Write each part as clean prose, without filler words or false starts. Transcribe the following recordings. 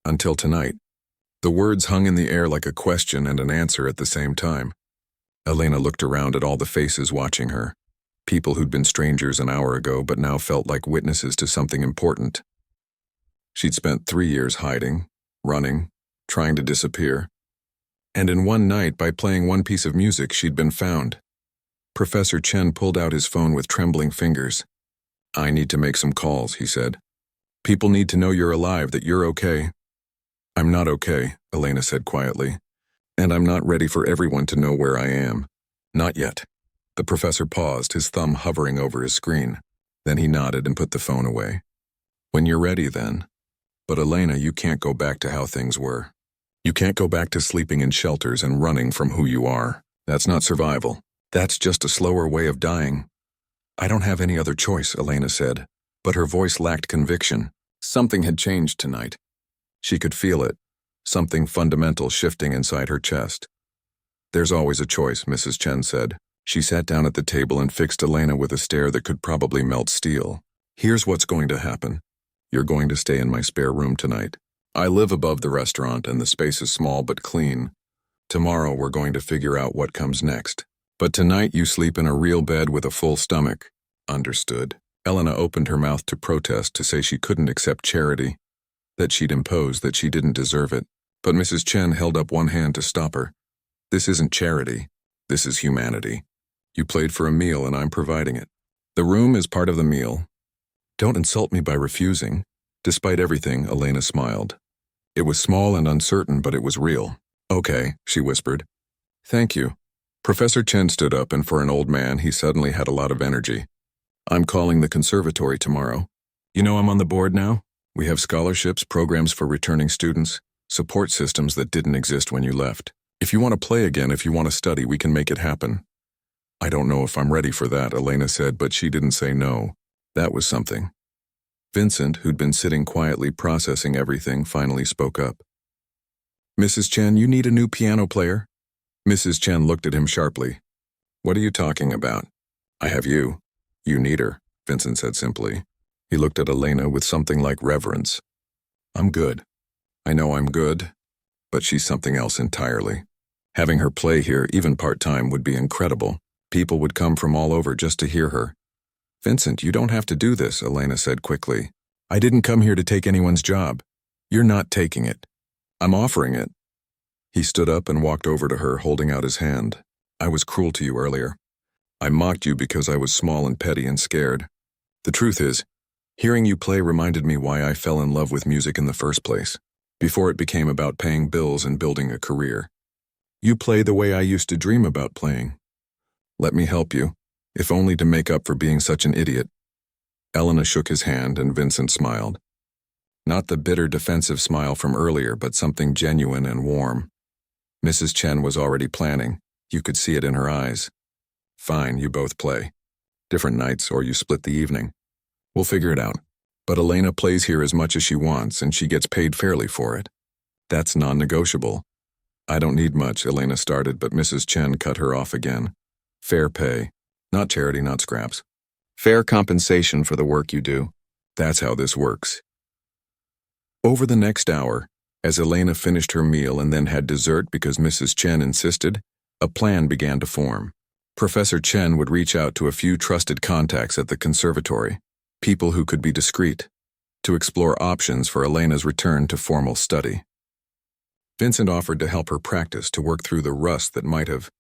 Until tonight. The words hung in the air like a question and an answer at the same time. Elena looked around at all the faces watching her. People who'd been strangers an hour ago but now felt like witnesses to something important. She'd spent 3 years hiding, running, trying to disappear. And in one night, by playing one piece of music, she'd been found. Professor Chen pulled out his phone with trembling fingers. "I need to make some calls," he said. "People need to know you're alive, that you're okay." "I'm not okay," Elena said quietly. "And I'm not ready for everyone to know where I am. Not yet." The professor paused, his thumb hovering over his screen. Then he nodded and put the phone away. "When you're ready, then. But Elena, you can't go back to how things were. You can't go back to sleeping in shelters and running from who you are. That's not survival. That's just a slower way of dying." "I don't have any other choice," Elena said, but her voice lacked conviction. Something had changed tonight. She could feel it, something fundamental shifting inside her chest. "There's always a choice," Mrs. Chen said. She sat down at the table and fixed Elena with a stare that could probably melt steel. "Here's what's going to happen. You're going to stay in my spare room tonight. I live above the restaurant and the space is small but clean. Tomorrow we're going to figure out what comes next. But tonight you sleep in a real bed with a full stomach." "Understood." Elena opened her mouth to protest, to say she couldn't accept charity, that she'd imposed, that she didn't deserve it. But Mrs. Chen held up one hand to stop her. "This isn't charity. This is humanity. You played for a meal and I'm providing it. The room is part of the meal. Don't insult me by refusing." Despite everything, Elena smiled. It was small and uncertain, but it was real. "Okay," she whispered. "Thank you." Professor Chen stood up, and for an old man, he suddenly had a lot of energy. "I'm calling the conservatory tomorrow. You know I'm on the board now? We have scholarships, programs for returning students, support systems that didn't exist when you left. If you want to play again, if you want to study, we can make it happen." "I don't know if I'm ready for that," Elena said, but she didn't say no. That was something. Vincent, who'd been sitting quietly processing everything, finally spoke up. "Mrs. Chen, you need a new piano player." Mrs. Chen looked at him sharply. "What are you talking about?" "I have you. You need her," Vincent said simply. He looked at Elena with something like reverence. "I'm good. I know I'm good, but she's something else entirely. Having her play here, even part-time, would be incredible. People would come from all over just to hear her." "Vincent, you don't have to do this," Elena said quickly. "I didn't come here to take anyone's job. You're not taking it. I'm offering it." He stood up and walked over to her, holding out his hand. "I was cruel to you earlier. I mocked you because I was small and petty and scared. The truth is, hearing you play reminded me why I fell in love with music in the first place, before it became about paying bills and building a career. You play the way I used to dream about playing. Let me help you, if only to make up for being such an idiot." Elena shook his hand and Vincent smiled. Not the bitter defensive smile from earlier, but something genuine and warm. Mrs. Chen was already planning. You could see it in her eyes. "Fine, you both play. Different nights, or you split the evening. We'll figure it out. But Elena plays here as much as she wants, and she gets paid fairly for it. That's non-negotiable." "I don't need much," Elena started, but Mrs. Chen cut her off again. "Fair pay. Not charity, not scraps. Fair compensation for the work you do. That's how this works." Over the next hour, as Elena finished her meal and then had dessert because Mrs. Chen insisted, a plan began to form. Professor Chen would reach out to a few trusted contacts at the conservatory, people who could be discreet, to explore options for Elena's return to formal study. Vincent offered to help her practice, to work through the rust that might have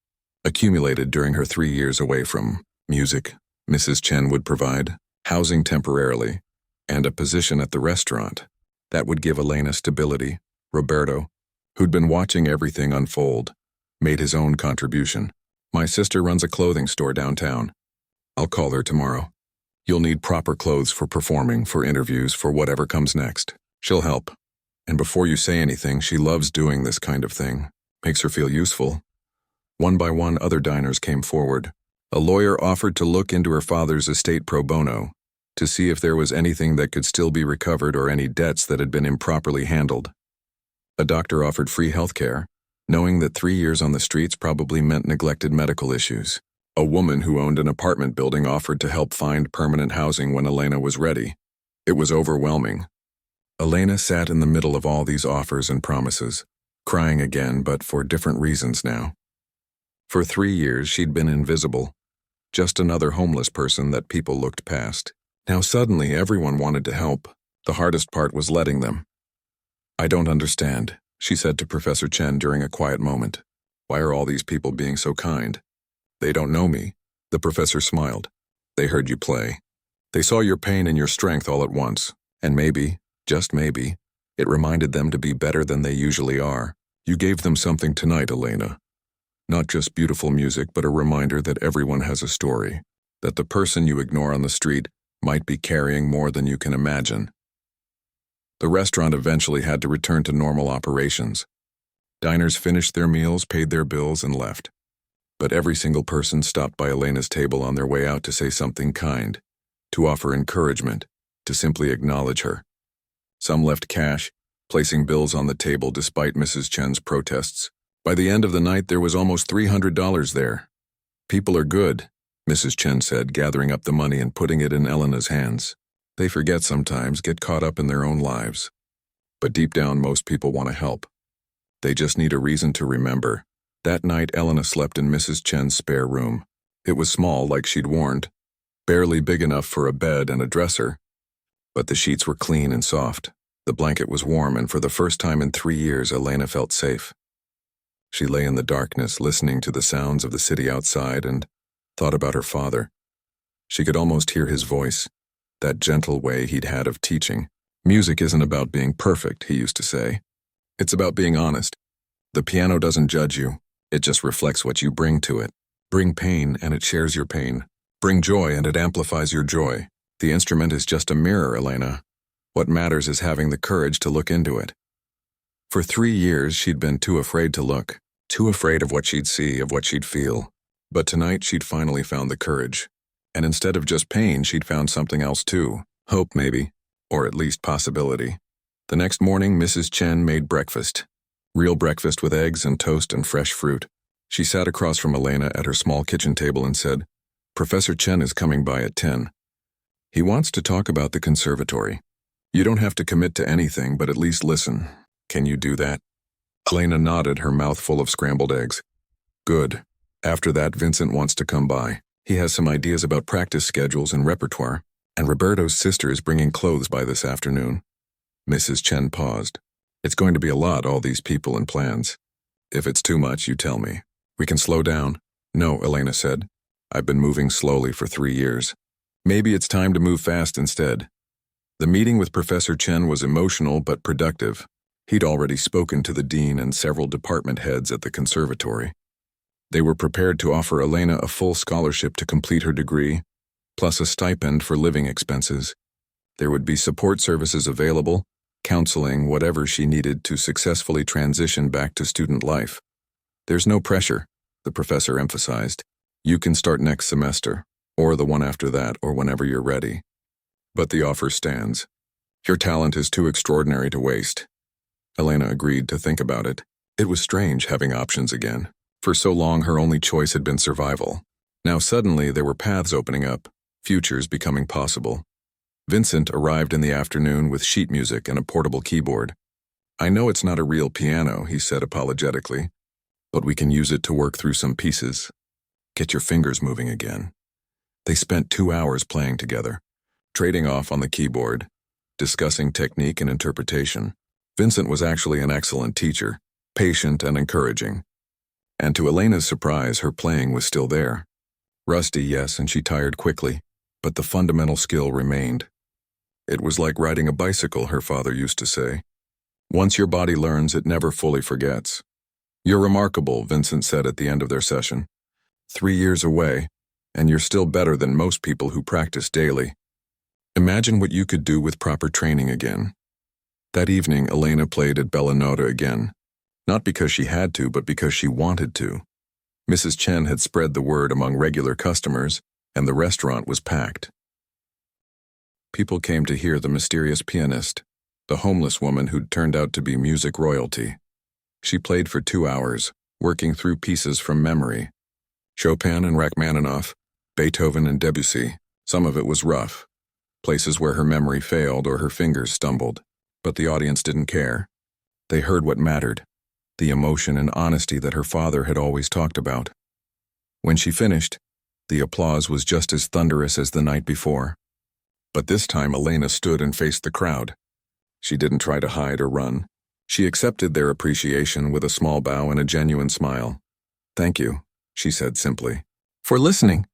accumulated during her 3 years away from music. Mrs. Chen would provide housing temporarily and a position at the restaurant. That would give Elena stability. Roberto, who'd been watching everything unfold, made his own contribution. "My sister runs a clothing store downtown. I'll call her tomorrow. You'll need proper clothes for performing, for interviews, for whatever comes next. She'll help. And before you say anything, she loves doing this kind of thing. Makes her feel useful." One by one, other diners came forward. A lawyer offered to look into her father's estate pro bono, to see if there was anything that could still be recovered or any debts that had been improperly handled. A doctor offered free health care, knowing that 3 years on the streets probably meant neglected medical issues. A woman who owned an apartment building offered to help find permanent housing when Elena was ready. It was overwhelming. Elena sat in the middle of all these offers and promises, crying again, but for different reasons now. For 3 years, she'd been invisible, just another homeless person that people looked past. Now suddenly, everyone wanted to help. The hardest part was letting them. "I don't understand," she said to Professor Chen during a quiet moment. "Why are all these people being so kind? They don't know me." The professor smiled. "They heard you play. They saw your pain and your strength all at once, and maybe, just maybe, it reminded them to be better than they usually are. You gave them something tonight, Elena. Not just beautiful music, but a reminder that everyone has a story, that the person you ignore on the street might be carrying more than you can imagine." The restaurant eventually had to return to normal operations. Diners finished their meals, paid their bills, and left. But every single person stopped by Elena's table on their way out to say something kind, to offer encouragement, to simply acknowledge her. Some left cash, placing bills on the table despite Mrs. Chen's protests. By the end of the night, there was almost $300 there. "People are good," Mrs. Chen said, gathering up the money and putting it in Elena's hands. "They forget sometimes, get caught up in their own lives. But deep down, most people want to help. They just need a reason to remember." That night, Elena slept in Mrs. Chen's spare room. It was small, like she'd warned, barely big enough for a bed and a dresser. But the sheets were clean and soft. The blanket was warm, and for the first time in 3 years, Elena felt safe. She lay in the darkness, listening to the sounds of the city outside, and thought about her father. She could almost hear his voice, that gentle way he'd had of teaching. "Music isn't about being perfect," he used to say. "It's about being honest. The piano doesn't judge you. It just reflects what you bring to it. Bring pain, and it shares your pain. Bring joy, and it amplifies your joy. The instrument is just a mirror, Elena. What matters is having the courage to look into it." For 3 years, she'd been too afraid to look, too afraid of what she'd see, of what she'd feel. But tonight, she'd finally found the courage. And instead of just pain, she'd found something else too. Hope, maybe, or at least possibility. The next morning, Mrs. Chen made breakfast. Real breakfast with eggs and toast and fresh fruit. She sat across from Elena at her small kitchen table and said, "Professor Chen is coming by at 10. He wants to talk about the conservatory. You don't have to commit to anything, but at least listen. Can you do that?" Elena nodded, her mouth full of scrambled eggs. "Good. After that, Vincent wants to come by. He has some ideas about practice schedules and repertoire, and Roberto's sister is bringing clothes by this afternoon." Mrs. Chen paused. "It's going to be a lot, all these people and plans. If it's too much, you tell me. We can slow down." "No," Elena said. "I've been moving slowly for 3 years. Maybe it's time to move fast instead." The meeting with Professor Chen was emotional but productive. He'd already spoken to the dean and several department heads at the conservatory. They were prepared to offer Elena a full scholarship to complete her degree, plus a stipend for living expenses. There would be support services available, counseling, whatever she needed to successfully transition back to student life. "There's no pressure," the professor emphasized. "You can start next semester, or the one after that, or whenever you're ready. But the offer stands. Your talent is too extraordinary to waste." Elena agreed to think about it. It was strange having options again. For so long, her only choice had been survival. Now suddenly there were paths opening up, futures becoming possible. Vincent arrived in the afternoon with sheet music and a portable keyboard. "I know it's not a real piano," he said apologetically, "but we can use it to work through some pieces. Get your fingers moving again." They spent 2 hours playing together, trading off on the keyboard, discussing technique and interpretation. Vincent was actually an excellent teacher, patient and encouraging. And to Elena's surprise, her playing was still there. Rusty, yes, and she tired quickly, but the fundamental skill remained. It was like riding a bicycle, her father used to say. Once your body learns, it never fully forgets. "You're remarkable," Vincent said at the end of their session. 3 years away, and you're still better than most people who practice daily. Imagine what you could do with proper training again. That evening, Elena played at Bellanota again. Not because she had to, but because she wanted to. Mrs. Chen had spread the word among regular customers, and the restaurant was packed. People came to hear the mysterious pianist, the homeless woman who'd turned out to be music royalty. She played for 2 hours, working through pieces from memory. Chopin and Rachmaninoff, Beethoven and Debussy. Some of it was rough, places where her memory failed or her fingers stumbled. But the audience didn't care. They heard what mattered, the emotion and honesty that her father had always talked about. When she finished, the applause was just as thunderous as the night before. But this time Elena stood and faced the crowd. She didn't try to hide or run. She accepted their appreciation with a small bow and a genuine smile. "Thank you," she said simply. "For listening.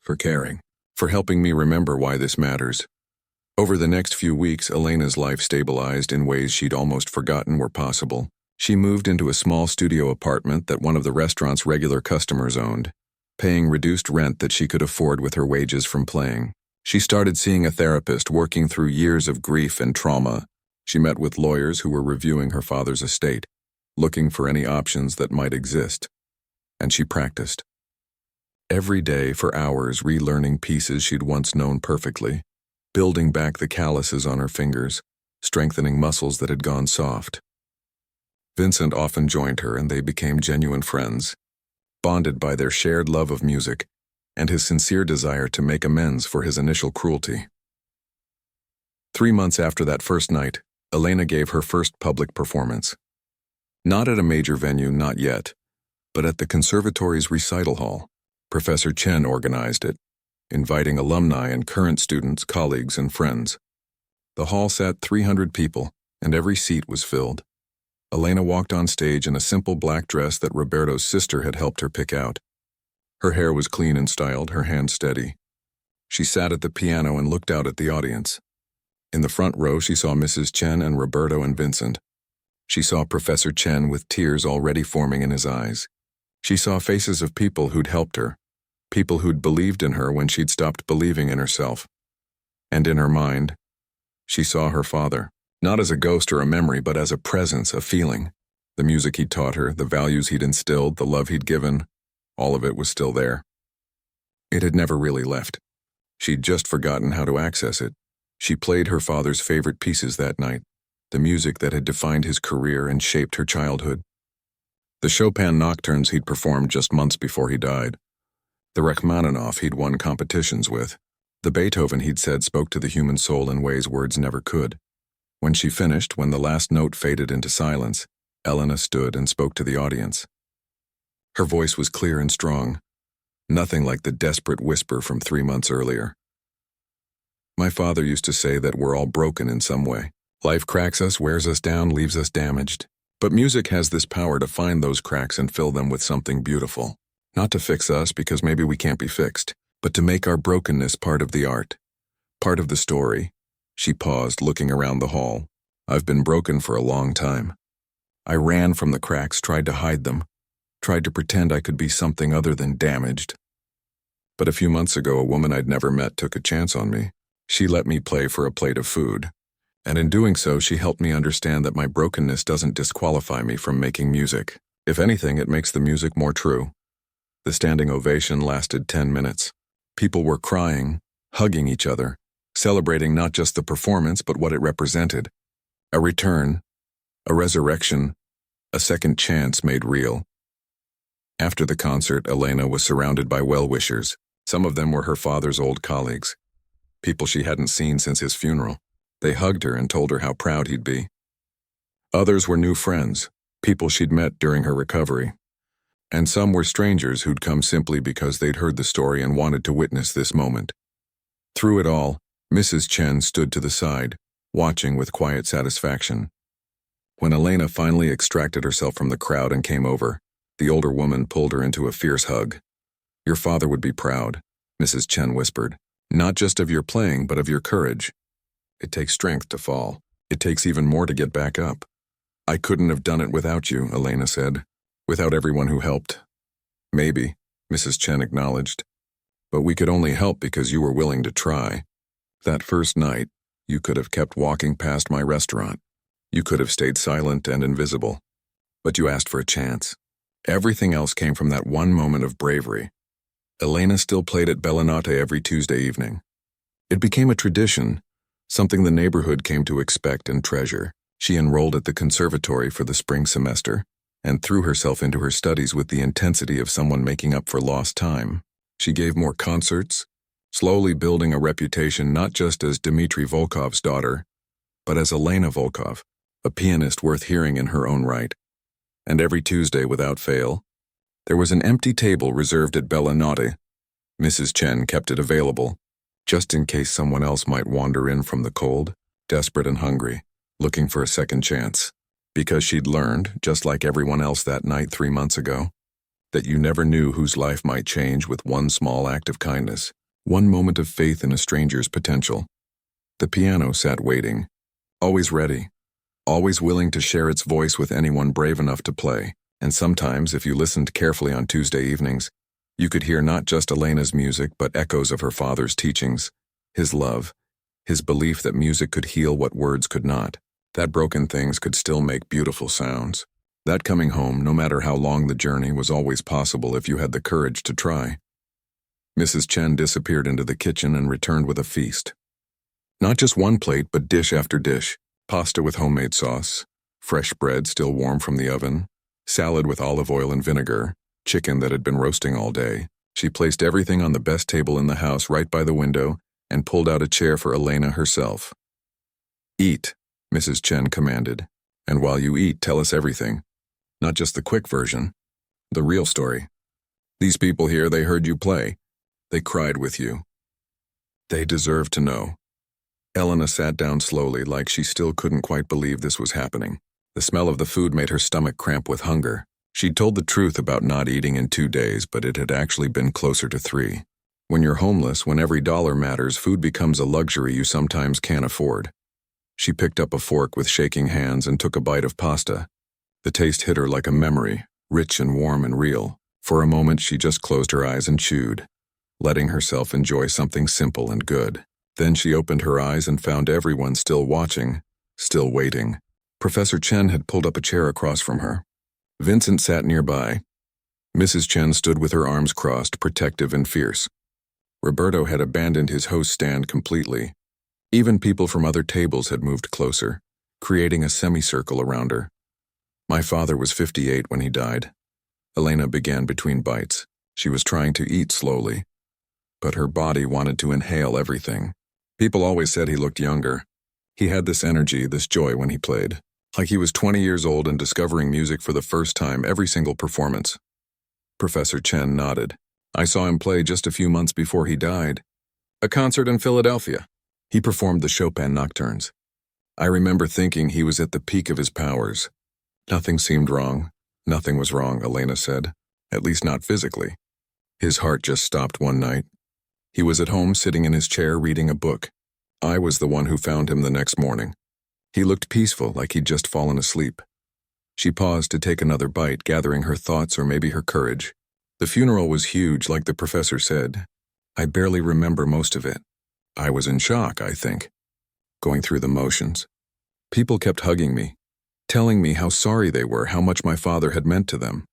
For caring. For helping me remember why this matters." Over the next few weeks, Elena's life stabilized in ways she'd almost forgotten were possible. She moved into a small studio apartment that one of the restaurant's regular customers owned, paying reduced rent that she could afford with her wages from playing. She started seeing a therapist, working through years of grief and trauma. She met with lawyers who were reviewing her father's estate, looking for any options that might exist. And she practiced. Every day for hours, relearning pieces she'd once known perfectly, building back the calluses on her fingers, strengthening muscles that had gone soft. Vincent often joined her, and they became genuine friends, bonded by their shared love of music and his sincere desire to make amends for his initial cruelty. 3 months after that first night, Elena gave her first public performance. Not at a major venue, not yet, but at the conservatory's recital hall. Professor Chen organized it, inviting alumni and current students, colleagues, and friends. The hall sat 300 people, and every seat was filled. Elena walked on stage in a simple black dress that Roberto's sister had helped her pick out. Her hair was clean and styled, her hands steady. She sat at the piano and looked out at the audience. In the front row, she saw Mrs. Chen and Roberto and Vincent. She saw Professor Chen with tears already forming in his eyes. She saw faces of people who'd helped her, people who'd believed in her when she'd stopped believing in herself. And in her mind, she saw her father, not as a ghost or a memory, but as a presence, a feeling. The music he'd taught her, the values he'd instilled, the love he'd given, all of it was still there. It had never really left. She'd just forgotten how to access it. She played her father's favorite pieces that night, the music that had defined his career and shaped her childhood. The Chopin nocturnes he'd performed just months before he died. The Rachmaninoff he'd won competitions with. The Beethoven he'd said spoke to the human soul in ways words never could. When she finished, when the last note faded into silence, Elena stood and spoke to the audience. Her voice was clear and strong, nothing like the desperate whisper from 3 months earlier. "My father used to say that we're all broken in some way. Life cracks us, wears us down, leaves us damaged. But music has this power to find those cracks and fill them with something beautiful. Not to fix us, because maybe we can't be fixed, but to make our brokenness part of the art, part of the story." She paused, looking around the hall. "I've been broken for a long time. I ran from the cracks, tried to hide them, tried to pretend I could be something other than damaged. But a few months ago, a woman I'd never met took a chance on me. She let me play for a plate of food. And in doing so, she helped me understand that my brokenness doesn't disqualify me from making music. If anything, it makes the music more true." The standing ovation lasted 10 minutes. People were crying, hugging each other, celebrating not just the performance but what it represented. A return, a resurrection, a second chance made real. After the concert, Elena was surrounded by well-wishers. Some of them were her father's old colleagues, people she hadn't seen since his funeral. They hugged her and told her how proud he'd be. Others were new friends, people she'd met during her recovery. And some were strangers who'd come simply because they'd heard the story and wanted to witness this moment. Through it all, Mrs. Chen stood to the side, watching with quiet satisfaction. When Elena finally extracted herself from the crowd and came over, the older woman pulled her into a fierce hug. "Your father would be proud," Mrs. Chen whispered. "Not just of your playing, but of your courage. It takes strength to fall. It takes even more to get back up." "I couldn't have done it without you," Elena said. "Without everyone who helped." "Maybe," Mrs. Chen acknowledged. "But we could only help because you were willing to try. That first night, you could have kept walking past my restaurant. You could have stayed silent and invisible. But you asked for a chance. Everything else came from that one moment of bravery." Elena still played at Bellinate every Tuesday evening. It became a tradition, something the neighborhood came to expect and treasure. She enrolled at the conservatory for the spring semester and threw herself into her studies with the intensity of someone making up for lost time. She gave more concerts, slowly building a reputation not just as Dmitri Volkov's daughter, but as Elena Volkov, a pianist worth hearing in her own right. And every Tuesday, without fail, there was an empty table reserved at Bella Notte. Mrs. Chen kept it available, just in case someone else might wander in from the cold, desperate and hungry, looking for a second chance. Because she'd learned, just like everyone else that night 3 months ago, that you never knew whose life might change with one small act of kindness, one moment of faith in a stranger's potential. The piano sat waiting, always ready, always willing to share its voice with anyone brave enough to play. And sometimes, if you listened carefully on Tuesday evenings, you could hear not just Elena's music but echoes of her father's teachings, his love, his belief that music could heal what words could not, that broken things could still make beautiful sounds. That coming home, no matter how long the journey, was always possible if you had the courage to try. Mrs. Chen disappeared into the kitchen and returned with a feast. Not just one plate, but dish after dish. Pasta with homemade sauce, fresh bread still warm from the oven, salad with olive oil and vinegar, chicken that had been roasting all day. She placed everything on the best table in the house right by the window and pulled out a chair for Elena herself. "Eat," Mrs. Chen commanded, "and while you eat, tell us everything. Not just the quick version, the real story. These people here, they heard you play. They cried with you. They deserve to know." Elena sat down slowly, like she still couldn't quite believe this was happening. The smell of the food made her stomach cramp with hunger. She'd told the truth about not eating in 2 days, but it had actually been closer to 3. When you're homeless, when every dollar matters, food becomes a luxury you sometimes can't afford. She picked up a fork with shaking hands and took a bite of pasta. The taste hit her like a memory, rich and warm and real. For a moment, she just closed her eyes and chewed, letting herself enjoy something simple and good. Then she opened her eyes and found everyone still watching, still waiting. Professor Chen had pulled up a chair across from her. Vincent sat nearby. Mrs. Chen stood with her arms crossed, protective and fierce. Roberto had abandoned his host stand completely. Even people from other tables had moved closer, creating a semicircle around her. My father was 58 when he died. Elena began between bites. She was trying to eat slowly, but her body wanted to inhale everything. People always said he looked younger. He had this energy, this joy when he played, like he was 20 years old and discovering music for the first time every single performance. Professor Chen nodded. "I saw him play just a few months before he died. A concert in Philadelphia. He performed the Chopin nocturnes. I remember thinking he was at the peak of his powers. Nothing seemed wrong. Nothing was wrong," Elena said. "At least not physically. His heart just stopped one night. He was at home sitting in his chair reading a book. I was the one who found him the next morning. He looked peaceful, like he'd just fallen asleep." She paused to take another bite, gathering her thoughts or maybe her courage. "The funeral was huge, like the professor said. I barely remember most of it. I was in shock, I think, going through the motions. People kept hugging me, telling me how sorry they were, how much my father had meant to them.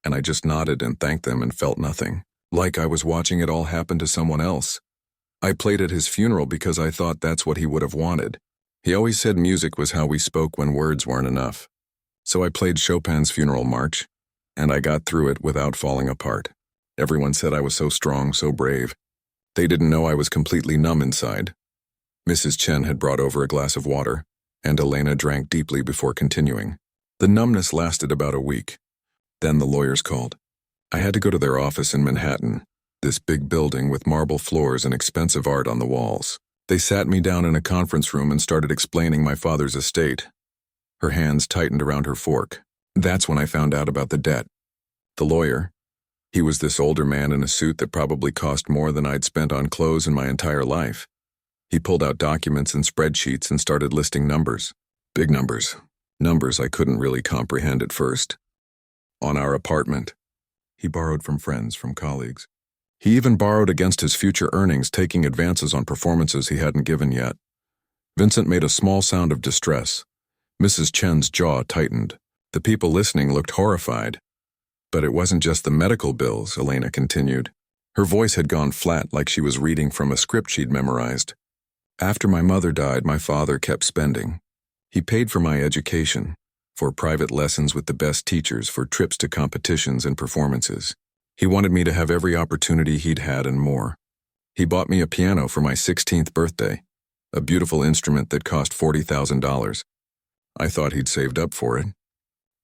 And I just nodded and thanked them and felt nothing, like I was watching it all happen to someone else. I played at his funeral because I thought that's what he would have wanted. He always said music was how we spoke when words weren't enough. So I played Chopin's funeral march, and I got through it without falling apart. Everyone said I was so strong, so brave. They didn't know I was completely numb inside." Mrs. Chen had brought over a glass of water, and Elena drank deeply before continuing. "The numbness lasted about a week. Then the lawyers called. I had to go to their office in Manhattan, this big building with marble floors and expensive art on the walls. They sat me down in a conference room and started explaining my father's estate." Her hands tightened around her fork. "That's when I found out about the debt. The lawyer, he was this older man in a suit that probably cost more than I'd spent on clothes in my entire life. He pulled out documents and spreadsheets and started listing numbers. Big numbers. Numbers I couldn't really comprehend at first. On our apartment. He borrowed from friends, from colleagues. He even borrowed against his future earnings, taking advances on performances he hadn't given yet." Vincent made a small sound of distress. Mrs. Chen's jaw tightened. The people listening looked horrified. "But it wasn't just the medical bills," Elena continued. Her voice had gone flat, like she was reading from a script she'd memorized. "After my mother died, my father kept spending. He paid for my education, for private lessons with the best teachers, for trips to competitions and performances. He wanted me to have every opportunity he'd had and more. He bought me a piano for my 16th birthday, a beautiful instrument that cost $40,000. I thought he'd saved up for it.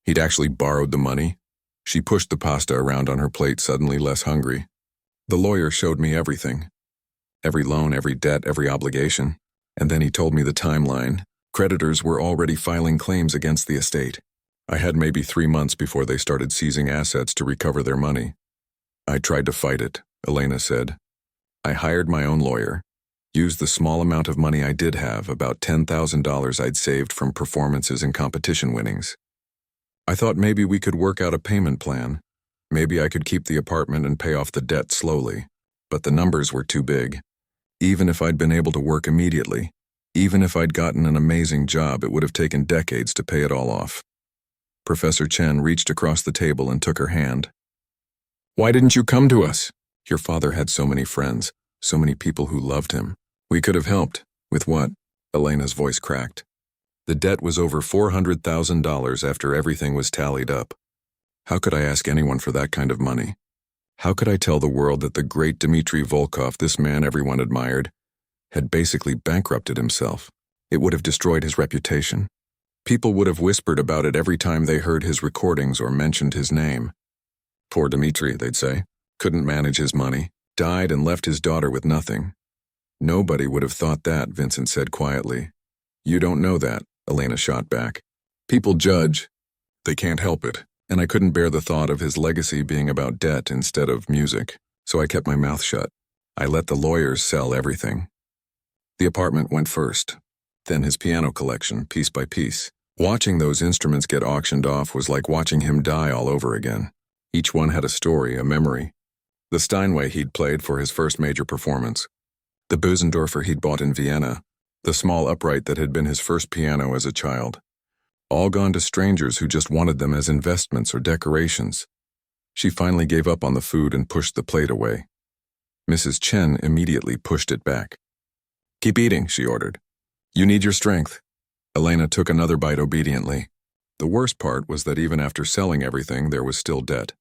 He'd actually borrowed the money. She pushed the pasta around on her plate, suddenly less hungry. The lawyer showed me everything. Every loan, every debt, every obligation. And then he told me the timeline. Creditors were already filing claims against the estate. I had maybe 3 months before they started seizing assets to recover their money. I tried to fight it, Elena said. I hired my own lawyer, used the small amount of money I did have, about $10,000 I'd saved from performances and competition winnings. I thought maybe we could work out a payment plan. Maybe I could keep the apartment and pay off the debt slowly. But the numbers were too big. Even if I'd been able to work immediately, even if I'd gotten an amazing job, it would have taken decades to pay it all off. Professor Chen reached across the table and took her hand. Why didn't you come to us? Your father had so many friends, so many people who loved him. We could have helped. With what? Elena's voice cracked. The debt was over $400,000 after everything was tallied up. How could I ask anyone for that kind of money? How could I tell the world that the great Dmitry Volkov, this man everyone admired, had basically bankrupted himself? It would have destroyed his reputation. People would have whispered about it every time they heard his recordings or mentioned his name. Poor Dmitry, they'd say, couldn't manage his money, died and left his daughter with nothing. Nobody would have thought that, Vincent said quietly. You don't know that, Elena shot back. People judge. They can't help it. And I couldn't bear the thought of his legacy being about debt instead of music, so I kept my mouth shut. I let the lawyers sell everything. The apartment went first, then his piano collection, piece by piece. Watching those instruments get auctioned off was like watching him die all over again. Each one had a story, a memory. The Steinway he'd played for his first major performance. The Bösendorfer he'd bought in Vienna. The small upright that had been his first piano as a child. All gone to strangers who just wanted them as investments or decorations. She finally gave up on the food and pushed the plate away. Mrs. Chen immediately pushed it back. Keep eating, she ordered. You need your strength. Elena took another bite obediently. The worst part was that even after selling everything, there was still debt.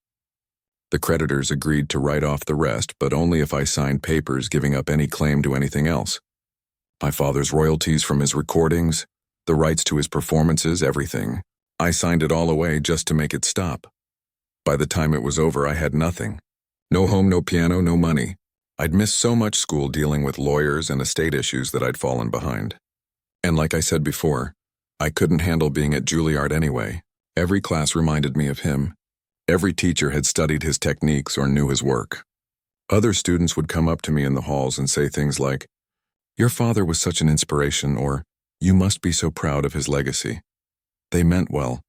The creditors agreed to write off the rest, but only if I signed papers giving up any claim to anything else. My father's royalties from his recordings, the rights to his performances, everything. I signed it all away just to make it stop. By the time it was over, I had nothing. No home, no piano, no money. I'd missed so much school dealing with lawyers and estate issues that I'd fallen behind. And like I said before, I couldn't handle being at Juilliard anyway. Every class reminded me of him. Every teacher had studied his techniques or knew his work. Other students would come up to me in the halls and say things like, "Your father was such an inspiration," or "You must be so proud of his legacy." They meant well,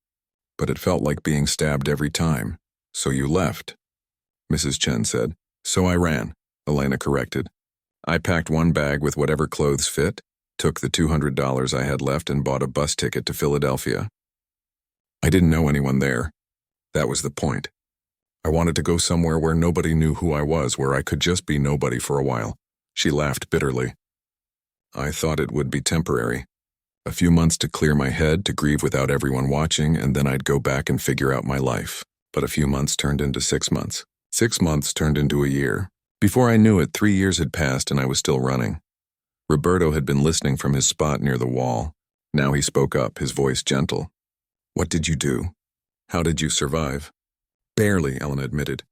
but it felt like being stabbed every time. So you left, Mrs. Chen said. So I ran, Elena corrected. I packed one bag with whatever clothes fit, took the $200 I had left and bought a bus ticket to Philadelphia. I didn't know anyone there. That was the point. I wanted to go somewhere where nobody knew who I was, where I could just be nobody for a while. She laughed bitterly. I thought it would be temporary. A few months to clear my head, to grieve without everyone watching, and then I'd go back and figure out my life. But a few months turned into 6 months. 6 months turned into a year. Before I knew it, 3 years had passed and I was still running. Roberto had been listening from his spot near the wall. Now he spoke up, his voice gentle. What did you do? How did you survive? Barely, Ellen admitted.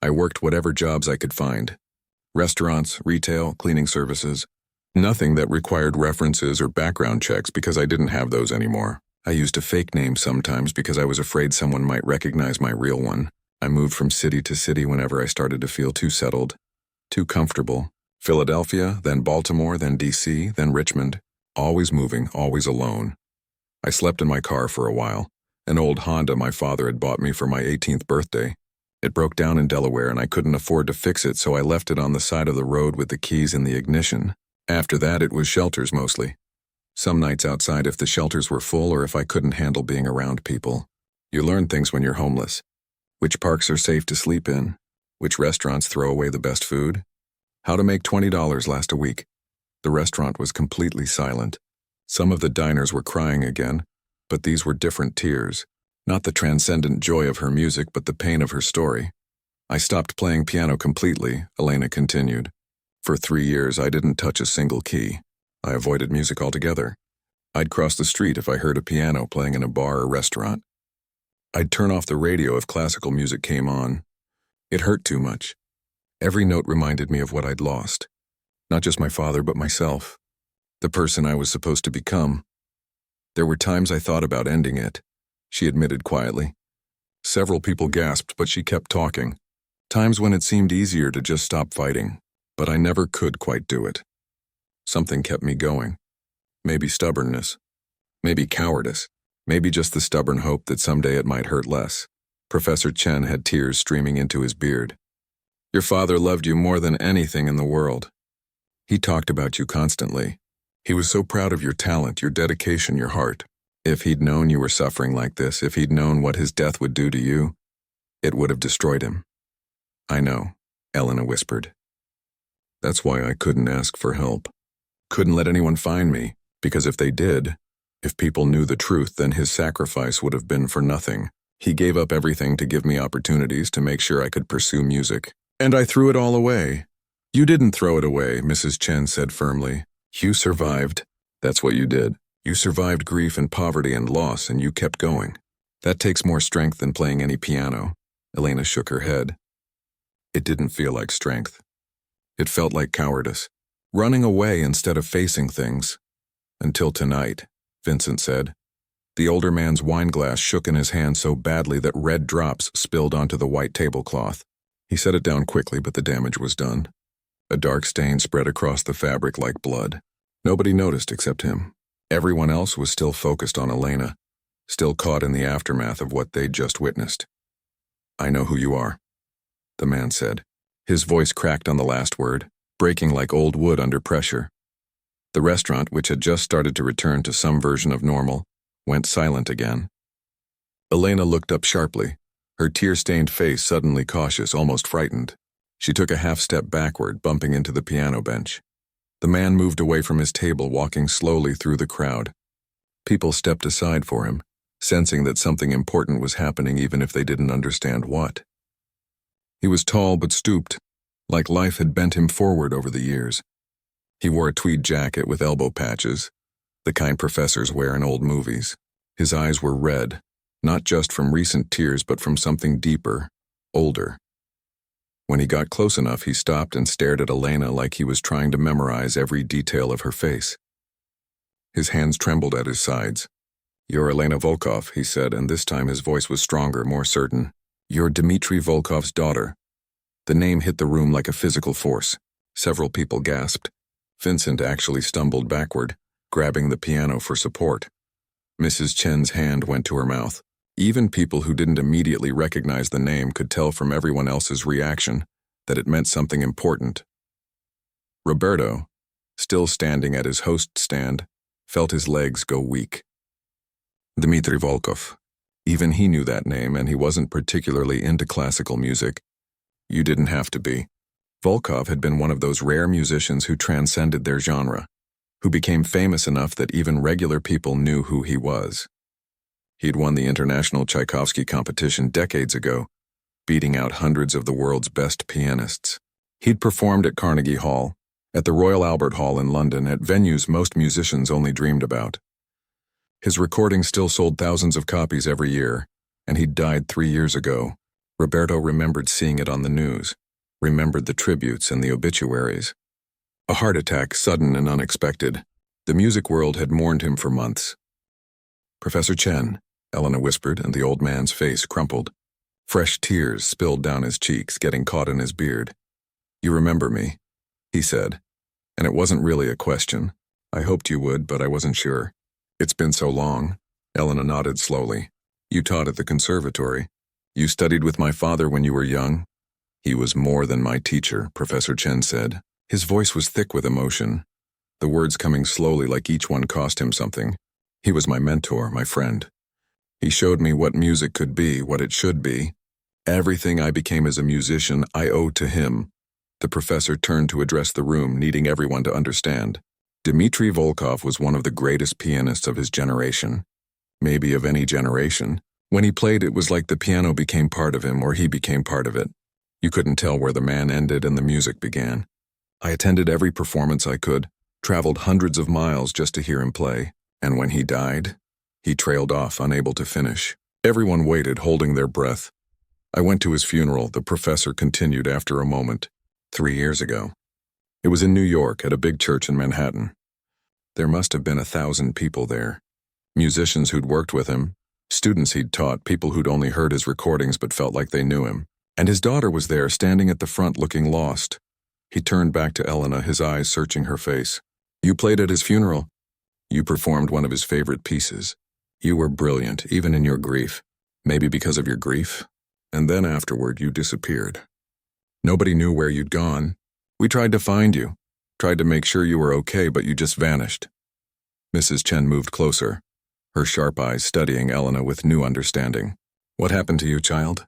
I worked whatever jobs I could find. Restaurants, retail, cleaning services. Nothing that required references or background checks because I didn't have those anymore. I used a fake name sometimes because I was afraid someone might recognize my real one. I moved from city to city whenever I started to feel too settled, too comfortable. Philadelphia, then Baltimore, then D.C., then Richmond. Always moving, always alone. I slept in my car for a while. An old Honda my father had bought me for my 18th birthday. It broke down in Delaware and I couldn't afford to fix it, so I left it on the side of the road with the keys in the ignition. After that, it was shelters mostly. Some nights outside if the shelters were full or if I couldn't handle being around people. You learn things when you're homeless. Which parks are safe to sleep in? Which restaurants throw away the best food? How to make $20 last a week. The restaurant was completely silent. Some of the diners were crying again, but these were different tears. Not the transcendent joy of her music, but the pain of her story. I stopped playing piano completely, Elena continued. For 3 years, I didn't touch a single key. I avoided music altogether. I'd cross the street if I heard a piano playing in a bar or restaurant. I'd turn off the radio if classical music came on. It hurt too much. Every note reminded me of what I'd lost. Not just my father, but myself. The person I was supposed to become. There were times I thought about ending it, she admitted quietly. Several people gasped, but she kept talking. Times when it seemed easier to just stop fighting, but I never could quite do it. Something kept me going. Maybe stubbornness. Maybe cowardice. Maybe just the stubborn hope that someday it might hurt less. Professor Chen had tears streaming into his beard. Your father loved you more than anything in the world. He talked about you constantly. He was so proud of your talent, your dedication, your heart. If he'd known you were suffering like this, if he'd known what his death would do to you, it would have destroyed him. I know, Elena whispered. That's why I couldn't ask for help. Couldn't let anyone find me, because if they did, if people knew the truth, then his sacrifice would have been for nothing. He gave up everything to give me opportunities to make sure I could pursue music. And I threw it all away. You didn't throw it away, Mrs. Chen said firmly. You survived. That's what you did. You survived grief and poverty and loss, and you kept going. That takes more strength than playing any piano. Elena shook her head. It didn't feel like strength. It felt like cowardice. Running away instead of facing things. Until tonight, Vincent said. The older man's wineglass shook in his hand so badly that red drops spilled onto the white tablecloth. He set it down quickly, but the damage was done. A dark stain spread across the fabric like blood. Nobody noticed except him. Everyone else was still focused on Elena, still caught in the aftermath of what they'd just witnessed. I know who you are, the man said. His voice cracked on the last word, breaking like old wood under pressure. The restaurant, which had just started to return to some version of normal, went silent again. Elena looked up sharply, her tear-stained face suddenly cautious, almost frightened. She took a half-step backward, bumping into the piano bench. The man moved away from his table, walking slowly through the crowd. People stepped aside for him, sensing that something important was happening even if they didn't understand what. He was tall but stooped, like life had bent him forward over the years. He wore a tweed jacket with elbow patches, the kind professors wear in old movies. His eyes were red, not just from recent tears but from something deeper, older. When he got close enough, he stopped and stared at Elena like he was trying to memorize every detail of her face. His hands trembled at his sides. You're Elena Volkov, he said, and this time his voice was stronger, more certain. You're Dmitri Volkov's daughter. The name hit the room like a physical force. Several people gasped. Vincent actually stumbled backward, grabbing the piano for support. Mrs. Chen's hand went to her mouth. Even people who didn't immediately recognize the name could tell from everyone else's reaction that it meant something important. Roberto, still standing at his host stand, felt his legs go weak. Dmitri Volkov. Even he knew that name, and he wasn't particularly into classical music. You didn't have to be. Volkov had been one of those rare musicians who transcended their genre, who became famous enough that even regular people knew who he was. He'd won the International Tchaikovsky competition decades ago, beating out hundreds of the world's best pianists. He'd performed at Carnegie Hall, at the Royal Albert Hall in London, at venues most musicians only dreamed about. His recordings still sold thousands of copies every year, and he'd died 3 years ago. Roberto remembered seeing it on the news, remembered the tributes and the obituaries. A heart attack, sudden and unexpected. The music world had mourned him for months. Professor Chen, Elena whispered, and the old man's face crumpled. Fresh tears spilled down his cheeks, getting caught in his beard. You remember me, he said, and it wasn't really a question. I hoped you would, but I wasn't sure. It's been so long. Elena nodded slowly. You taught at the conservatory. You studied with my father when you were young. He was more than my teacher, Professor Chen said. His voice was thick with emotion, the words coming slowly like each one cost him something. He was my mentor, my friend. He showed me what music could be, what it should be. Everything I became as a musician, I owe to him. The professor turned to address the room, needing everyone to understand. Dmitri Volkov was one of the greatest pianists of his generation. Maybe of any generation. When he played, it was like the piano became part of him, or he became part of it. You couldn't tell where the man ended and the music began. I attended every performance I could. traveled hundreds of miles just to hear him play, and when he died, he trailed off, unable to finish. Everyone waited, holding their breath. I went to his funeral, the professor continued after a moment. 3 years ago. It was in New York, at a big church in Manhattan. There must have been 1,000 people there. Musicians who'd worked with him, students he'd taught, people who'd only heard his recordings but felt like they knew him. And his daughter was there, standing at the front looking lost. He turned back to Elena, his eyes searching her face. You played at his funeral. You performed one of his favorite pieces. You were brilliant, even in your grief. Maybe because of your grief. And then afterward, you disappeared. Nobody knew where you'd gone. We tried to find you, tried to make sure you were okay, but you just vanished. Mrs. Chen moved closer, her sharp eyes studying Elena with new understanding. What happened to you, child?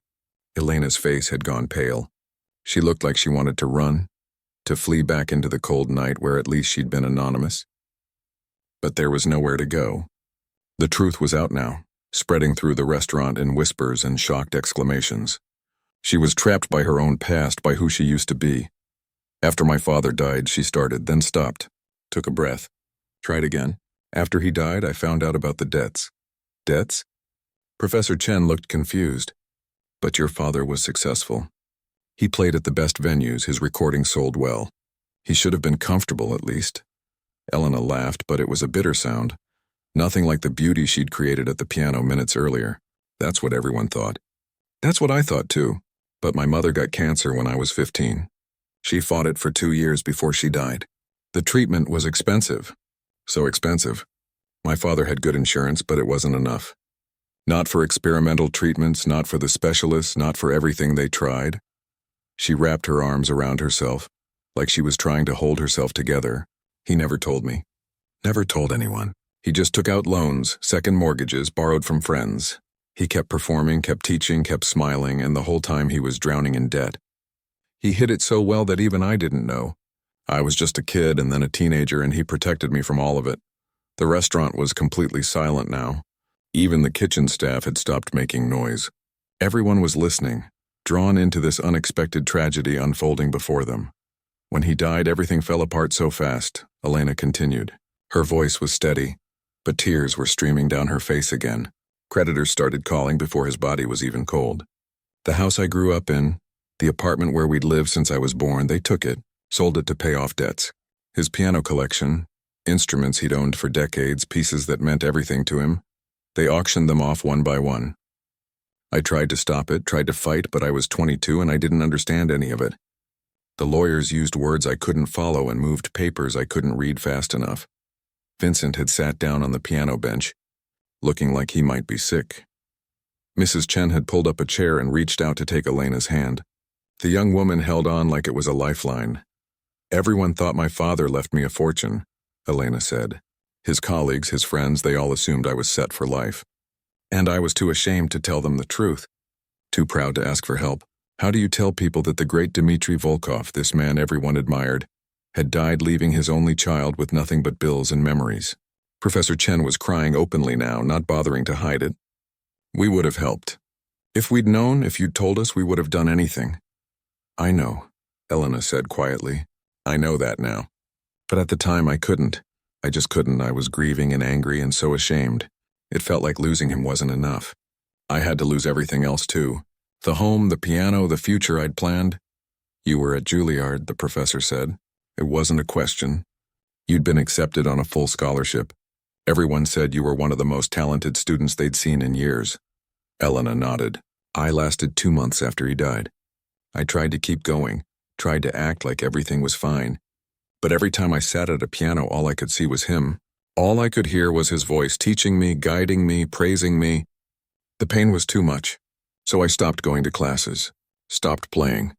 Elena's face had gone pale. She looked like she wanted to run, to flee back into the cold night where at least she'd been anonymous. But there was nowhere to go. The truth was out now, spreading through the restaurant in whispers and shocked exclamations. She was trapped by her own past, by who she used to be. After my father died, she started, then stopped, took a breath, tried again. After he died, I found out about the debts. Debts? Professor Chen looked confused. But your father was successful. He played at the best venues, his recording sold well. He should have been comfortable, at least. Elena laughed, but it was a bitter sound. Nothing like the beauty she'd created at the piano minutes earlier. That's what everyone thought. That's what I thought too. But my mother got cancer when I was 15. She fought it for 2 years before she died. The treatment was expensive. So expensive. My father had good insurance, but it wasn't enough. Not for experimental treatments, not for the specialists, not for everything they tried. She wrapped her arms around herself, like she was trying to hold herself together. He never told me. Never told anyone. He just took out loans, second mortgages, borrowed from friends. He kept performing, kept teaching, kept smiling, and the whole time he was drowning in debt. He hid it so well that even I didn't know. I was just a kid and then a teenager, and he protected me from all of it. The restaurant was completely silent now. Even the kitchen staff had stopped making noise. Everyone was listening, drawn into this unexpected tragedy unfolding before them. When he died, everything fell apart so fast, Elena continued. Her voice was steady, but tears were streaming down her face again. Creditors started calling before his body was even cold. The house I grew up in, the apartment where we'd lived since I was born, they took it, sold it to pay off debts. His piano collection, instruments he'd owned for decades, pieces that meant everything to him, they auctioned them off one by one. I tried to stop it, tried to fight, but I was 22 and I didn't understand any of it. The lawyers used words I couldn't follow and moved papers I couldn't read fast enough. Vincent had sat down on the piano bench, looking like he might be sick. Mrs. Chen had pulled up a chair and reached out to take Elena's hand. The young woman held on like it was a lifeline. Everyone thought my father left me a fortune, Elena said. His colleagues, his friends, they all assumed I was set for life. And I was too ashamed to tell them the truth, too proud to ask for help. How do you tell people that the great Dmitri Volkov, this man everyone admired, had died leaving his only child with nothing but bills and memories? Professor Chen was crying openly now, not bothering to hide it. We would have helped. If we'd known, if you'd told us, we would have done anything. I know, Elena said quietly. I know that now. But at the time I couldn't. I just couldn't. I was grieving and angry and so ashamed. It felt like losing him wasn't enough. I had to lose everything else too. The home, the piano, the future I'd planned. You were at Juilliard, the professor said. It wasn't a question. You'd been accepted on a full scholarship. Everyone said you were one of the most talented students they'd seen in years. Elena nodded. I lasted 2 months after he died. I tried to keep going, tried to act like everything was fine. But every time I sat at a piano, all I could see was him. All I could hear was his voice, teaching me, guiding me, praising me. The pain was too much, so I stopped going to classes, stopped playing,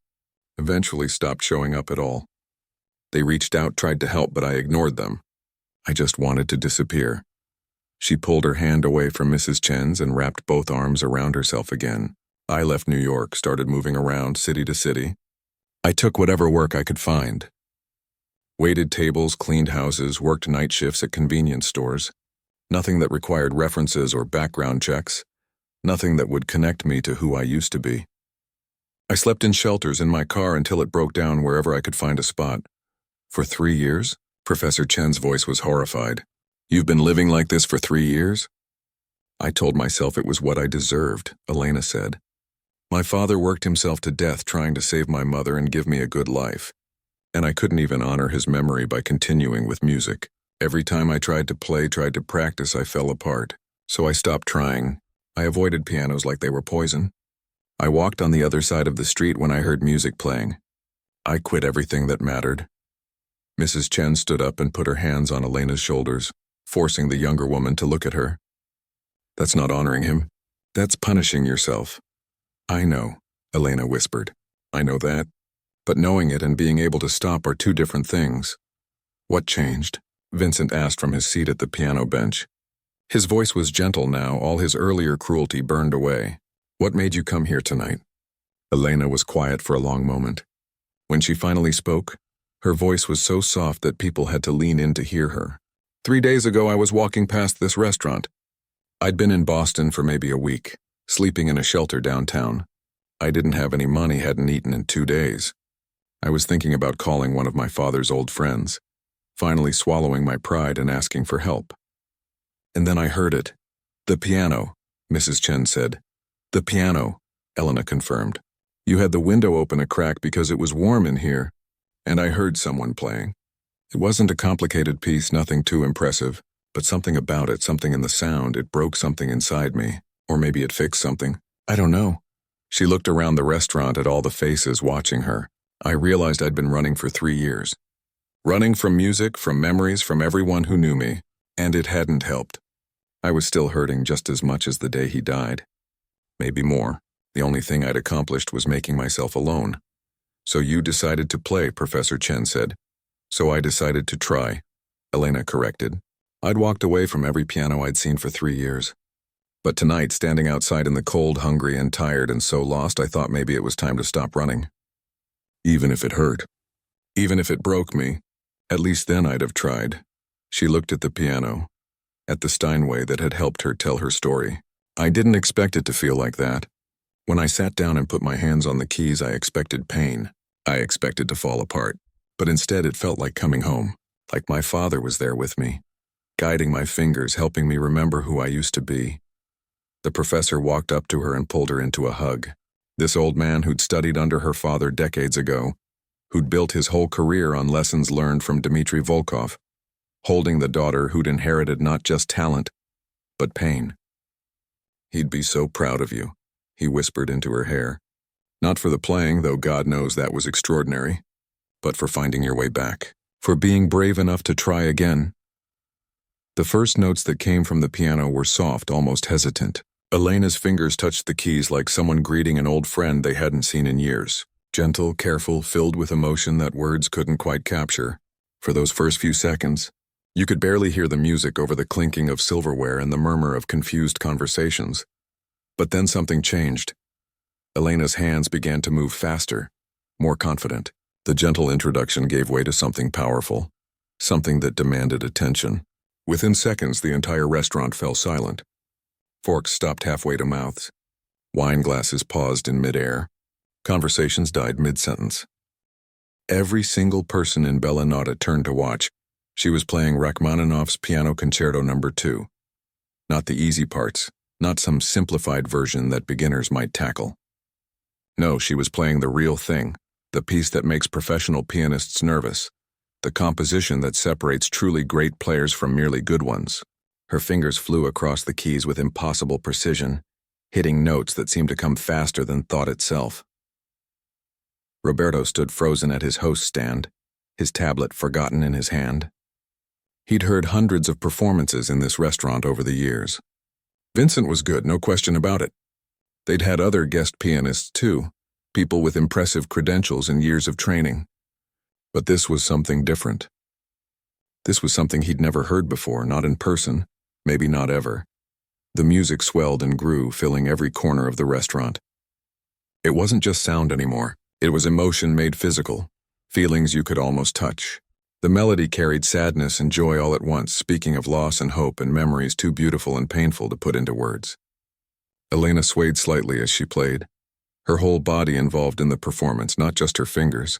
eventually stopped showing up at all. They reached out, tried to help, but I ignored them. I just wanted to disappear. She pulled her hand away from Mrs. Chen's and wrapped both arms around herself again. I left New York, started moving around city to city. I took whatever work I could find. Waited tables, cleaned houses, worked night shifts at convenience stores. Nothing that required references or background checks. Nothing that would connect me to who I used to be. I slept in shelters in my car until it broke down wherever I could find a spot. For 3 years, Professor Chen's voice was horrified. You've been living like this for 3 years? I told myself it was what I deserved, Elena said. My father worked himself to death trying to save my mother and give me a good life. And I couldn't even honor his memory by continuing with music. Every time I tried to practice, I fell apart. So I stopped trying. I avoided pianos like they were poison. I walked on the other side of the street when I heard music playing. I quit everything that mattered. Mrs. Chen stood up and put her hands on Elena's shoulders, forcing the younger woman to look at her. That's not honoring him. That's punishing yourself. I know, Elena whispered. I know that. But knowing it and being able to stop are two different things. What changed? Vincent asked from his seat at the piano bench. His voice was gentle now, all his earlier cruelty burned away. What made you come here tonight? Elena was quiet for a long moment. When she finally spoke, her voice was so soft that people had to lean in to hear her. 3 days ago, I was walking past this restaurant. I'd been in Boston for maybe a week, sleeping in a shelter downtown. I didn't have any money, hadn't eaten in 2 days. I was thinking about calling one of my father's old friends, finally swallowing my pride and asking for help. And then I heard it. The piano, Mrs. Chen said. The piano, Elena confirmed. You had the window open a crack because it was warm in here, and I heard someone playing. It wasn't a complicated piece, nothing too impressive, but something about it, something in the sound, it broke something inside me. Or maybe it fixed something. I don't know. She looked around the restaurant at all the faces watching her. I realized I'd been running for 3 years. Running from music, from memories, from everyone who knew me, and it hadn't helped. I was still hurting just as much as the day he died. Maybe more. The only thing I'd accomplished was making myself alone. So you decided to play, Professor Chen said. So I decided to try, Elena corrected. I'd walked away from every piano I'd seen for 3 years. But tonight, standing outside in the cold, hungry and tired and so lost, I thought maybe it was time to stop running. Even if it hurt. Even if it broke me. At least then I'd have tried. She looked at the piano, at the Steinway that had helped her tell her story. I didn't expect it to feel like that. When I sat down and put my hands on the keys, I expected pain. I expected to fall apart. But instead it felt like coming home, like my father was there with me, guiding my fingers, helping me remember who I used to be. The professor walked up to her and pulled her into a hug. This old man who'd studied under her father decades ago, who'd built his whole career on lessons learned from Dmitri Volkov, holding the daughter who'd inherited not just talent, but pain. He'd be so proud of you, he whispered into her hair. Not for the playing, though God knows that was extraordinary, but for finding your way back, for being brave enough to try again. The first notes that came from the piano were soft, almost hesitant. Elena's fingers touched the keys like someone greeting an old friend they hadn't seen in years. Gentle, careful, filled with emotion that words couldn't quite capture. For those first few seconds, you could barely hear the music over the clinking of silverware and the murmur of confused conversations. But then something changed. Elena's hands began to move faster, more confident. The gentle introduction gave way to something powerful, something that demanded attention. Within seconds, the entire restaurant fell silent. Forks stopped halfway to mouths. Wine glasses paused in midair. Conversations died mid-sentence. Every single person in Belenata turned to watch. She was playing Rachmaninoff's Piano Concerto No. 2. Not the easy parts, not some simplified version that beginners might tackle. No, she was playing the real thing, the piece that makes professional pianists nervous, the composition that separates truly great players from merely good ones. Her fingers flew across the keys with impossible precision, hitting notes that seemed to come faster than thought itself. Roberto stood frozen at his host stand, his tablet forgotten in his hand. He'd heard hundreds of performances in this restaurant over the years. Vincent was good, no question about it. They'd had other guest pianists too, people with impressive credentials and years of training. But this was something different. This was something he'd never heard before, not in person, maybe not ever. The music swelled and grew, filling every corner of the restaurant. It wasn't just sound anymore. It was emotion made physical, feelings you could almost touch. The melody carried sadness and joy all at once, speaking of loss and hope and memories too beautiful and painful to put into words. Elena swayed slightly as she played, her whole body involved in the performance, not just her fingers.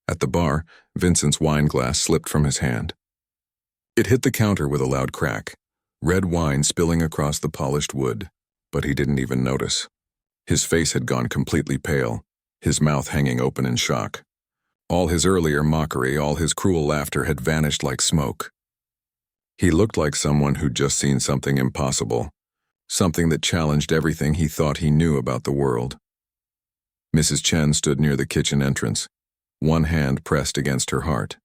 At the bar, Vincent's wine glass slipped from his hand. It hit the counter with a loud crack, red wine spilling across the polished wood, but he didn't even notice. His face had gone completely pale, his mouth hanging open in shock. All his earlier mockery, all his cruel laughter had vanished like smoke. He looked like someone who'd just seen something impossible, something that challenged everything he thought he knew about the world. Mrs. Chen stood near the kitchen entrance, one hand pressed against her heart.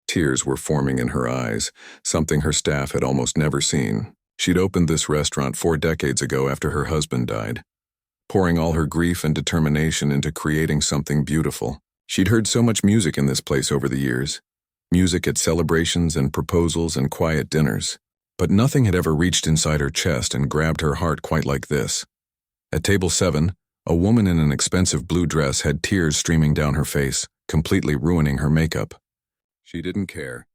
Tears were forming in her eyes, something her staff had almost never seen. She'd opened this restaurant 4 decades ago after her husband died, pouring all her grief and determination into creating something beautiful. She'd heard so much music in this place over the years, music at celebrations and proposals and quiet dinners, but nothing had ever reached inside her chest and grabbed her heart quite like this. At table 7, a woman in an expensive blue dress had tears streaming down her face, completely ruining her makeup. She didn't care.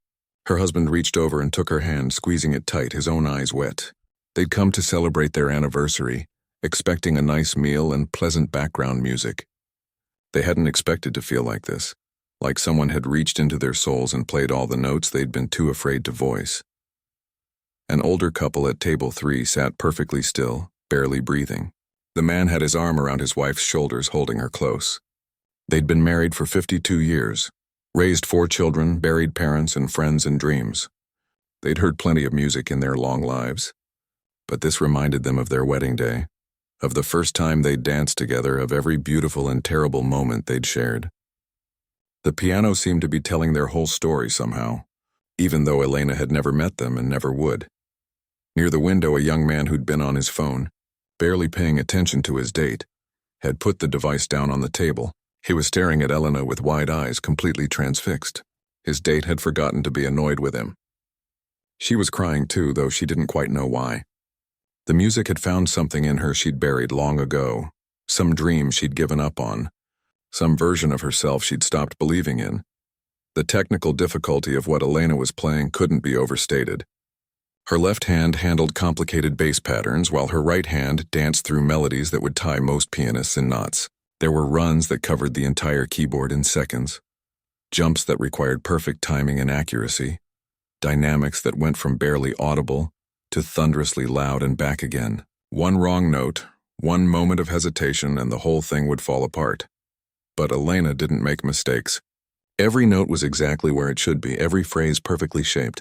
Her husband reached over and took her hand, squeezing it tight, his own eyes wet. They'd come to celebrate their anniversary, expecting a nice meal and pleasant background music. They hadn't expected to feel like this, like someone had reached into their souls and played all the notes they'd been too afraid to voice. An older couple at table 3 sat perfectly still, barely breathing. The man had his arm around his wife's shoulders, holding her close. They'd been married for 52 years, raised 4 children, buried parents and friends and dreams. They'd heard plenty of music in their long lives, but this reminded them of their wedding day, of the first time they'd danced together, of every beautiful and terrible moment they'd shared. The piano seemed to be telling their whole story somehow, even though Elena had never met them and never would. Near the window, a young man who'd been on his phone, barely paying attention to his date, had put the device down on the table. He was staring at Elena with wide eyes, completely transfixed. His date had forgotten to be annoyed with him. She was crying too, though she didn't quite know why. The music had found something in her she'd buried long ago, some dream she'd given up on, some version of herself she'd stopped believing in. The technical difficulty of what Elena was playing couldn't be overstated. Her left hand handled complicated bass patterns, while her right hand danced through melodies that would tie most pianists in knots. There were runs that covered the entire keyboard in seconds, jumps that required perfect timing and accuracy, dynamics that went from barely audible to thunderously loud and back again. One wrong note, one moment of hesitation, and the whole thing would fall apart. But Elena didn't make mistakes. Every note was exactly where it should be, every phrase perfectly shaped.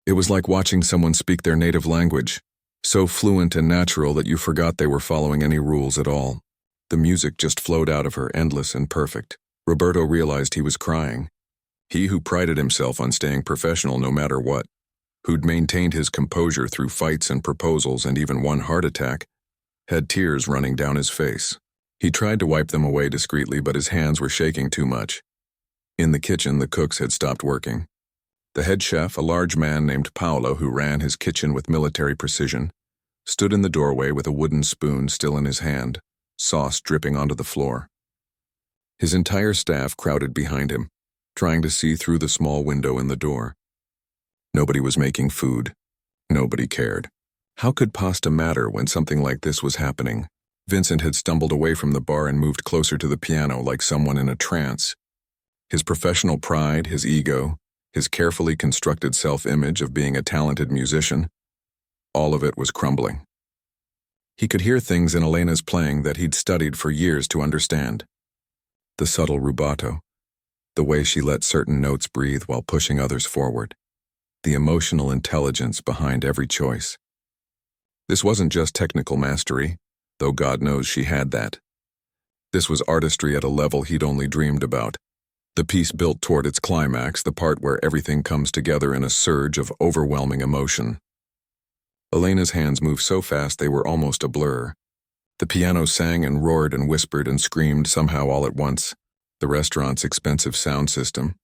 It was like watching someone speak their native language, so fluent and natural that you forgot they were following any rules at all. The music just flowed out of her, endless and perfect. Roberto realized he was crying. He who prided himself on staying professional no matter what, who'd maintained his composure through fights and proposals and even one heart attack, had tears running down his face. He tried to wipe them away discreetly, but his hands were shaking too much. In the kitchen, the cooks had stopped working. The head chef, a large man named Paolo who ran his kitchen with military precision, stood in the doorway with a wooden spoon still in his hand, sauce dripping onto the floor. His entire staff crowded behind him, trying to see through the small window in the door. Nobody was making food. Nobody cared. How could pasta matter when something like this was happening? Vincent had stumbled away from the bar and moved closer to the piano like someone in a trance. His professional pride, his ego, his carefully constructed self-image of being a talented musician, all of it was crumbling. He could hear things in Elena's playing that he'd studied for years to understand. The subtle rubato, the way she let certain notes breathe while pushing others forward, the emotional intelligence behind every choice. This wasn't just technical mastery, though God knows she had that. This was artistry at a level he'd only dreamed about. The piece built toward its climax, the part where everything comes together in a surge of overwhelming emotion. Elena's hands moved so fast they were almost a blur. The piano sang and roared and whispered and screamed somehow all at once. The restaurant's expensive sound system,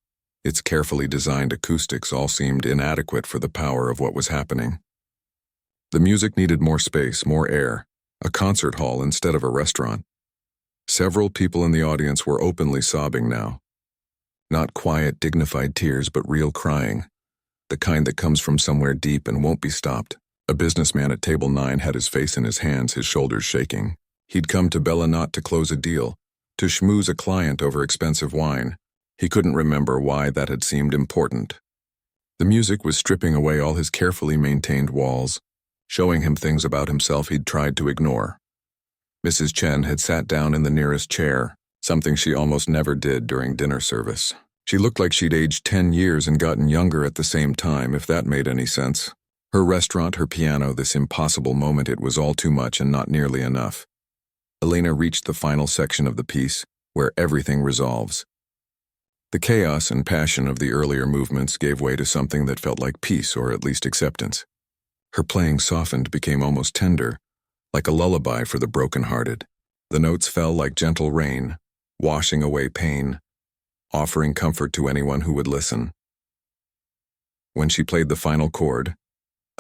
its carefully designed acoustics, all seemed inadequate for the power of what was happening. The music needed more space, more air, a concert hall instead of a restaurant. Several people in the audience were openly sobbing now. Not quiet, dignified tears, but real crying, the kind that comes from somewhere deep and won't be stopped. A businessman at table 9 had his face in his hands, his shoulders shaking. He'd come to Bella not to close a deal, to schmooze a client over expensive wine, He couldn't remember why that had seemed important. The music was stripping away all his carefully maintained walls, showing him things about himself he'd tried to ignore. Mrs. Chen had sat down in the nearest chair, something she almost never did during dinner service. She looked like she'd aged 10 years and gotten younger at the same time, if that made any sense. Her restaurant, her piano, this impossible moment, it was all too much and not nearly enough. Elena reached the final section of the piece, where everything resolves. The chaos and passion of the earlier movements gave way to something that felt like peace, or at least acceptance. Her playing softened, became almost tender, like a lullaby for the broken-hearted. The notes fell like gentle rain, washing away pain, offering comfort to anyone who would listen. When she played the final chord,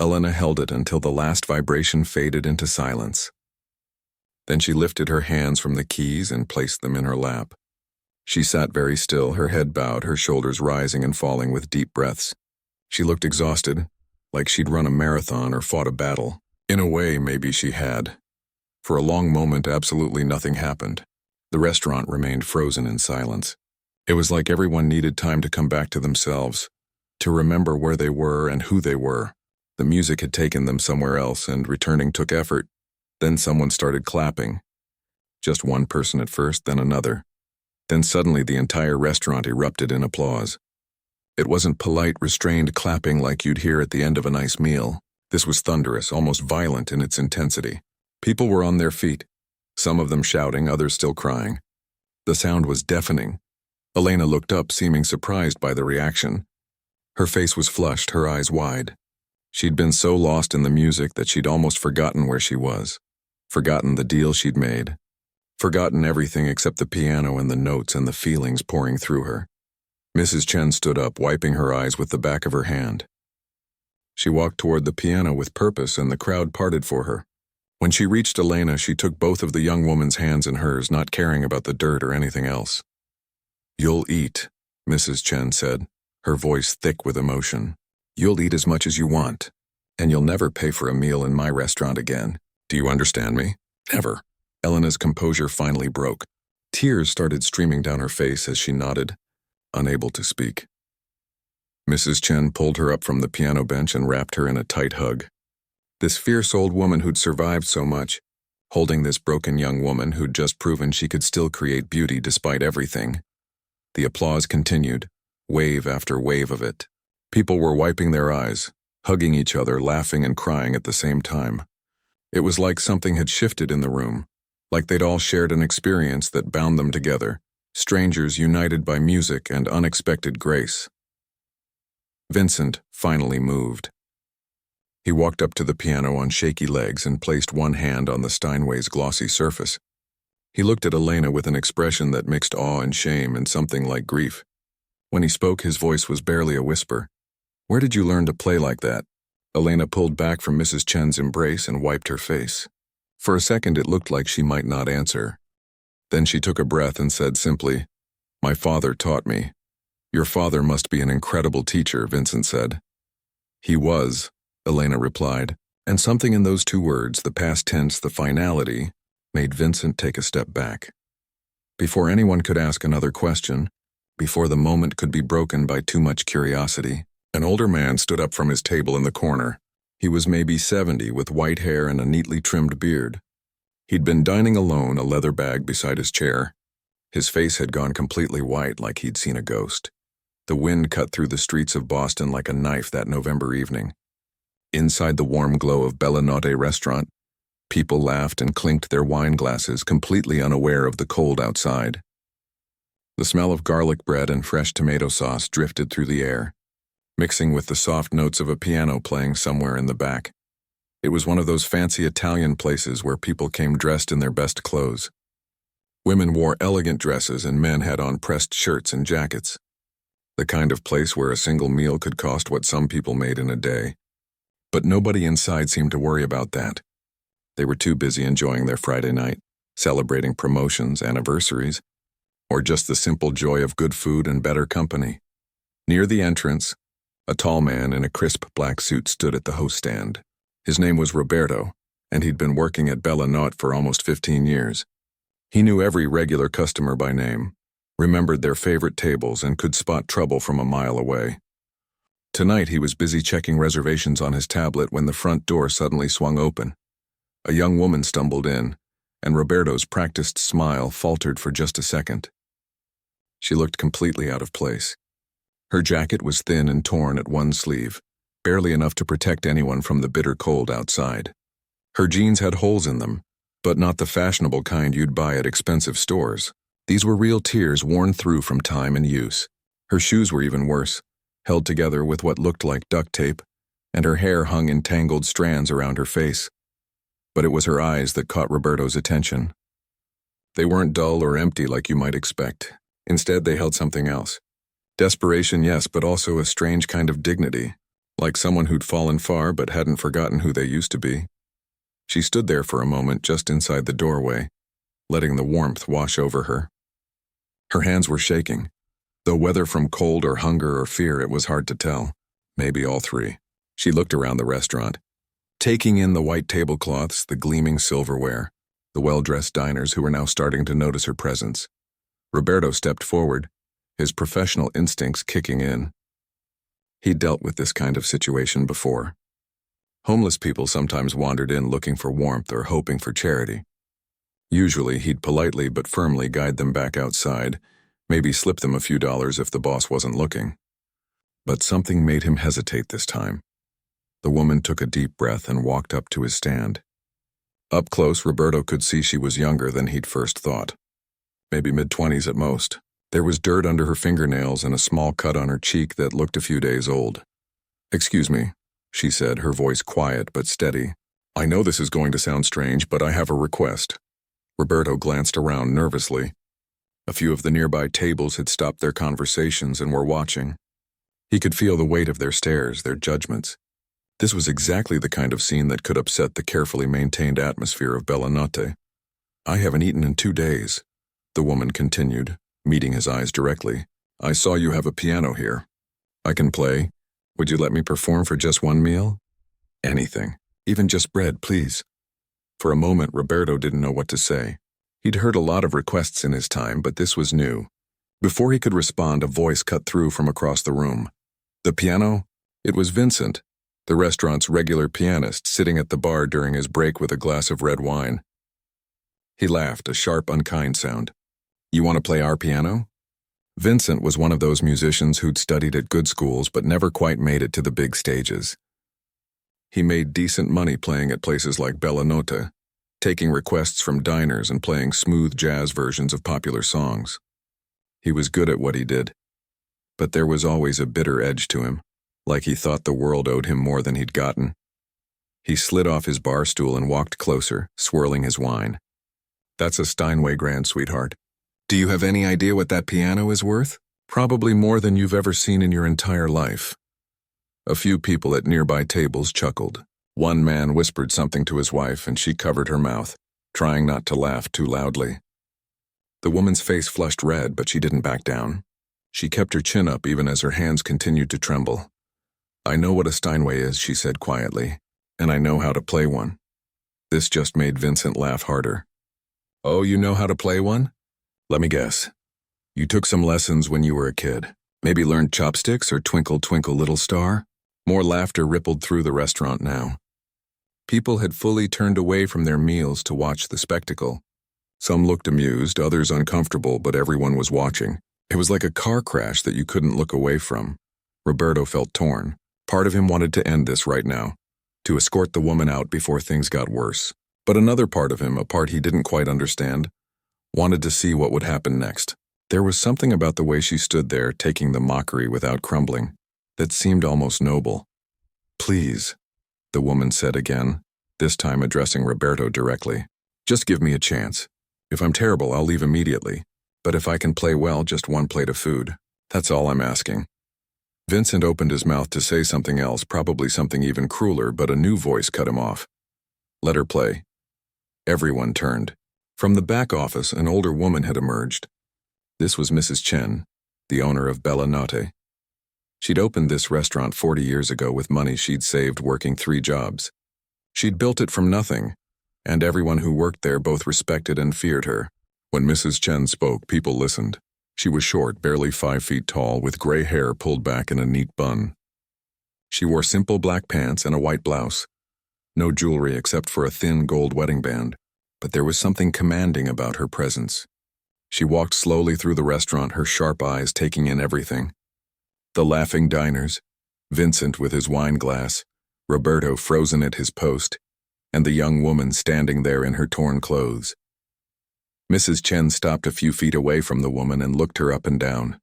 Elena held it until the last vibration faded into silence. Then she lifted her hands from the keys and placed them in her lap. She sat very still, her head bowed, her shoulders rising and falling with deep breaths. She looked exhausted, like she'd run a marathon or fought a battle. In a way, maybe she had. For a long moment, absolutely nothing happened. The restaurant remained frozen in silence. It was like everyone needed time to come back to themselves, to remember where they were and who they were. The music had taken them somewhere else, and returning took effort. Then someone started clapping. Just one person at first, then another. Then suddenly the entire restaurant erupted in applause. It wasn't polite, restrained clapping like you'd hear at the end of a nice meal. This was thunderous, almost violent in its intensity. People were on their feet, some of them shouting, others still crying. The sound was deafening. Elena looked up, seeming surprised by the reaction. Her face was flushed, her eyes wide. She'd been so lost in the music that she'd almost forgotten where she was, forgotten the deal she'd made, forgotten everything except the piano and the notes and the feelings pouring through her. Mrs. Chen stood up, wiping her eyes with the back of her hand. She walked toward the piano with purpose, and the crowd parted for her. When she reached Elena, she took both of the young woman's hands in hers, not caring about the dirt or anything else. "You'll eat," Mrs. Chen said, her voice thick with emotion. "You'll eat as much as you want, and you'll never pay for a meal in my restaurant again. Do you understand me? Never." Elena's composure finally broke. Tears started streaming down her face as she nodded, unable to speak. Mrs. Chen pulled her up from the piano bench and wrapped her in a tight hug. This fierce old woman who'd survived so much, holding this broken young woman who'd just proven she could still create beauty despite everything. The applause continued, wave after wave of it. People were wiping their eyes, hugging each other, laughing and crying at the same time. It was like something had shifted in the room, like they'd all shared an experience that bound them together, strangers united by music and unexpected grace. Vincent finally moved. He walked up to the piano on shaky legs and placed one hand on the Steinway's glossy surface. He looked at Elena with an expression that mixed awe and shame and something like grief. When he spoke, his voice was barely a whisper. "Where did you learn to play like that?" Elena pulled back from Mrs. Chen's embrace and wiped her face. For a second, it looked like she might not answer. Then she took a breath and said simply, "My father taught me." "Your father must be an incredible teacher," Vincent said. "He was," Elena replied, and something in those two words, the past tense, the finality, made Vincent take a step back. Before anyone could ask another question, before the moment could be broken by too much curiosity, an older man stood up from his table in the corner. He was maybe 70, with white hair and a neatly trimmed beard. He'd been dining alone, a leather bag beside his chair. His face had gone completely white, like he'd seen a ghost. The wind cut through the streets of Boston like a knife that November evening. Inside the warm glow of Bella Notte restaurant, people laughed and clinked their wine glasses, completely unaware of the cold outside. The smell of garlic bread and fresh tomato sauce drifted through the air, mixing with the soft notes of a piano playing somewhere in the back. It was one of those fancy Italian places where people came dressed in their best clothes. Women wore elegant dresses and men had on pressed shirts and jackets. The kind of place where a single meal could cost what some people made in a day. But nobody inside seemed to worry about that. They were too busy enjoying their Friday night, celebrating promotions, anniversaries, or just the simple joy of good food and better company. Near the entrance, a tall man in a crisp black suit stood at the host stand. His name was Roberto, and he'd been working at Bella Notte for almost 15 years. He knew every regular customer by name, remembered their favorite tables, and could spot trouble from a mile away. Tonight he was busy checking reservations on his tablet when the front door suddenly swung open. A young woman stumbled in, and Roberto's practiced smile faltered for just a second. She looked completely out of place. Her jacket was thin and torn at one sleeve, barely enough to protect anyone from the bitter cold outside. Her jeans had holes in them, but not the fashionable kind you'd buy at expensive stores. These were real tears worn through from time and use. Her shoes were even worse, held together with what looked like duct tape, and her hair hung in tangled strands around her face. But it was her eyes that caught Roberto's attention. They weren't dull or empty like you might expect. Instead, they held something else. Desperation, yes, but also a strange kind of dignity, like someone who'd fallen far but hadn't forgotten who they used to be. She stood there for a moment just inside the doorway, letting the warmth wash over her. Her hands were shaking, though whether from cold or hunger or fear it was hard to tell. Maybe all three. She looked around the restaurant, taking in the white tablecloths, the gleaming silverware, the well-dressed diners who were now starting to notice her presence. Roberto stepped forward, his professional instincts kicking in. He'd dealt with this kind of situation before. Homeless people sometimes wandered in looking for warmth or hoping for charity. Usually, he'd politely but firmly guide them back outside, maybe slip them a few dollars if the boss wasn't looking. But something made him hesitate this time. The woman took a deep breath and walked up to his stand. Up close, Roberto could see she was younger than he'd first thought. Maybe mid-20s at most. There was dirt under her fingernails and a small cut on her cheek that looked a few days old. "Excuse me," she said, her voice quiet but steady. "I know this is going to sound strange, but I have a request." Roberto glanced around nervously. A few of the nearby tables had stopped their conversations and were watching. He could feel the weight of their stares, their judgments. This was exactly the kind of scene that could upset the carefully maintained atmosphere of Bella Notte. "I haven't eaten in 2 days," the woman continued, meeting his eyes directly. "I saw you have a piano here. I can play. Would you let me perform for just one meal?" "Anything. Even just bread, please." For a moment, Roberto didn't know what to say. He'd heard a lot of requests in his time, but this was new. Before he could respond, a voice cut through from across the room. "The piano?" It was Vincent, the restaurant's regular pianist, sitting at the bar during his break with a glass of red wine. He laughed, a sharp, unkind sound. "You want to play our piano?" Vincent was one of those musicians who'd studied at good schools but never quite made it to the big stages. He made decent money playing at places like Bella Notte, taking requests from diners and playing smooth jazz versions of popular songs. He was good at what he did, but there was always a bitter edge to him, like he thought the world owed him more than he'd gotten. He slid off his bar stool and walked closer, swirling his wine. "That's a Steinway grand, sweetheart. Do you have any idea what that piano is worth? Probably more than you've ever seen in your entire life." A few people at nearby tables chuckled. One man whispered something to his wife, and she covered her mouth, trying not to laugh too loudly. The woman's face flushed red, but she didn't back down. She kept her chin up even as her hands continued to tremble. "I know what a Steinway is," she said quietly, "and I know how to play one." This just made Vincent laugh harder. "Oh, you know how to play one? Let me guess. You took some lessons when you were a kid. Maybe learned chopsticks or Twinkle, Twinkle, Little Star?" More laughter rippled through the restaurant now. People had fully turned away from their meals to watch the spectacle. Some looked amused, others uncomfortable, but everyone was watching. It was like a car crash that you couldn't look away from. Roberto felt torn. Part of him wanted to end this right now, to escort the woman out before things got worse. But another part of him, a part he didn't quite understand, wanted to see what would happen next. There was something about the way she stood there, taking the mockery without crumbling, that seemed almost noble. "Please," the woman said again, this time addressing Roberto directly. "Just give me a chance. If I'm terrible, I'll leave immediately. But if I can play well, just one plate of food. That's all I'm asking." Vincent opened his mouth to say something else, probably something even crueler, but a new voice cut him off. "Let her play." Everyone turned. From the back office, an older woman had emerged. This was Mrs. Chen, the owner of Bella Notte. She'd opened this restaurant 40 years ago with money she'd saved working 3 jobs. She'd built it from nothing, and everyone who worked there both respected and feared her. When Mrs. Chen spoke, people listened. She was short, barely 5 feet tall, with gray hair pulled back in a neat bun. She wore simple black pants and a white blouse. No jewelry except for a thin gold wedding band, but there was something commanding about her presence. She walked slowly through the restaurant, her sharp eyes taking in everything. The laughing diners, Vincent with his wine glass, Roberto frozen at his post, and the young woman standing there in her torn clothes. Mrs. Chen stopped a few feet away from the woman and looked her up and down.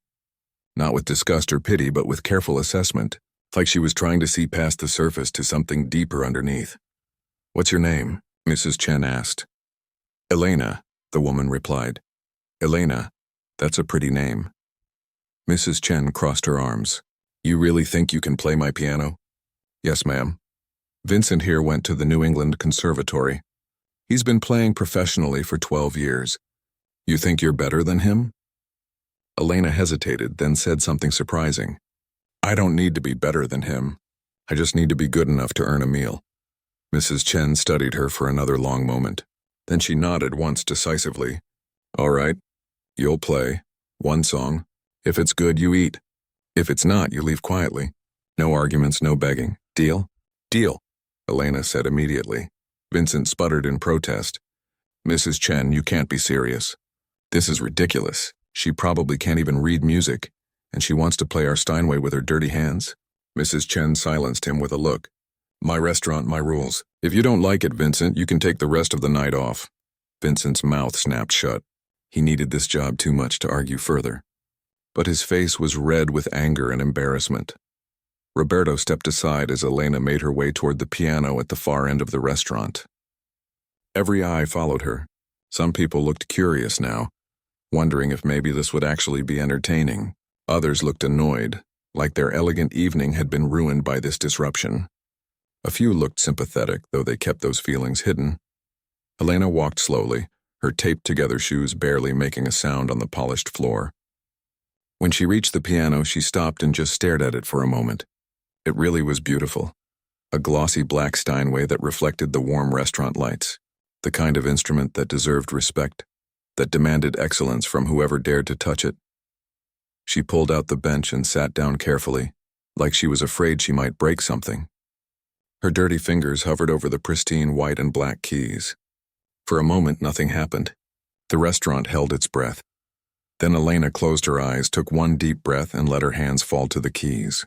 Not with disgust or pity, but with careful assessment, like she was trying to see past the surface to something deeper underneath. "What's your name?" Mrs. Chen asked. "Elena," the woman replied. "Elena, that's a pretty name." Mrs. Chen crossed her arms. "You really think you can play my piano?" "Yes, ma'am. Vincent here went to the New England Conservatory. He's been playing professionally for 12 years. You think you're better than him?" Elena hesitated, then said something surprising. "I don't need to be better than him. I just need to be good enough to earn a meal." Mrs. Chen studied her for another long moment. Then she nodded once decisively. "All right, you'll play. One song. If it's good, you eat. If it's not, you leave quietly. No arguments, no begging. Deal?" "Deal," Elena said immediately. Vincent sputtered in protest. "Mrs. Chen, you can't be serious. This is ridiculous. She probably can't even read music, and she wants to play our Steinway with her dirty hands." Mrs. Chen silenced him with a look. "My restaurant, my rules. If you don't like it, Vincent, you can take the rest of the night off." Vincent's mouth snapped shut. He needed this job too much to argue further. But his face was red with anger and embarrassment. Roberto stepped aside as Elena made her way toward the piano at the far end of the restaurant. Every eye followed her. Some people looked curious now, wondering if maybe this would actually be entertaining. Others looked annoyed, like their elegant evening had been ruined by this disruption. A few looked sympathetic, though they kept those feelings hidden. Elena walked slowly, her taped-together shoes barely making a sound on the polished floor. When she reached the piano, she stopped and just stared at it for a moment. It really was beautiful. A glossy black Steinway that reflected the warm restaurant lights. The kind of instrument that deserved respect, that demanded excellence from whoever dared to touch it. She pulled out the bench and sat down carefully, like she was afraid she might break something. Her dirty fingers hovered over the pristine white and black keys. For a moment, nothing happened. The restaurant held its breath. Then Elena closed her eyes, took one deep breath, and let her hands fall to the keys.